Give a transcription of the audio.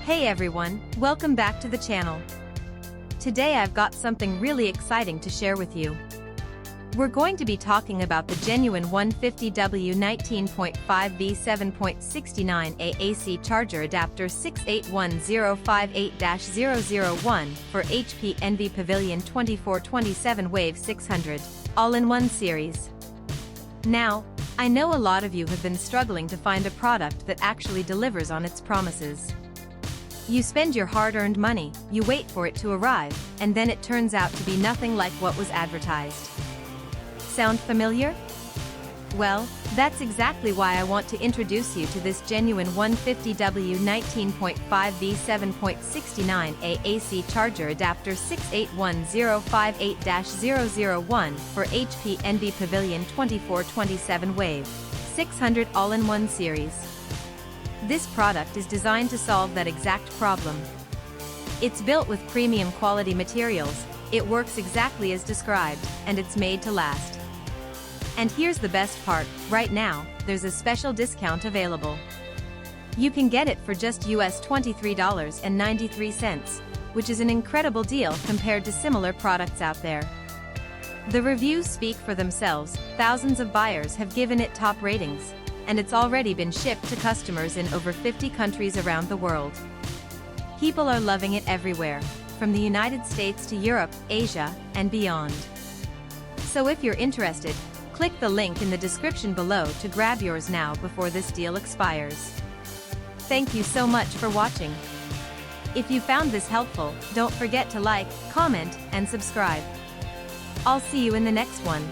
Hey everyone, welcome back to the channel. Today I've got something really exciting to share with you. We're going to be talking about the genuine 150W 19.5V 7.69A AC charger adapter 681058-001 for HP Envy Pavilion 2427W 600, all-in-one series. Now, I know a lot of you have been struggling to find a product that actually delivers on its promises. You spend your hard-earned money, you wait for it to arrive, and then it turns out to be nothing like what was advertised. Sound familiar? Well, that's exactly why I want to introduce you to this genuine 150W 19.5V 7.69A AC charger adapter 681058-001 for HP Envy Pavilion 2427W 600 all-in-one series. This product is designed to solve that exact problem. It's built with premium quality materials, it works exactly as described, and it's made to last. And here's the best part, right now, there's a special discount available. You can get it for just US $23.93, which is an incredible deal compared to similar products out there. The reviews speak for themselves, thousands of buyers have given it top ratings, and it's already been shipped to customers in over 50 countries around the world. People are loving it everywhere, from the United States to Europe, Asia, and beyond. So if you're interested, click the link in the description below to grab yours now before this deal expires. Thank you so much for watching. If you found this helpful, don't forget to like, comment, and subscribe. I'll see you in the next one.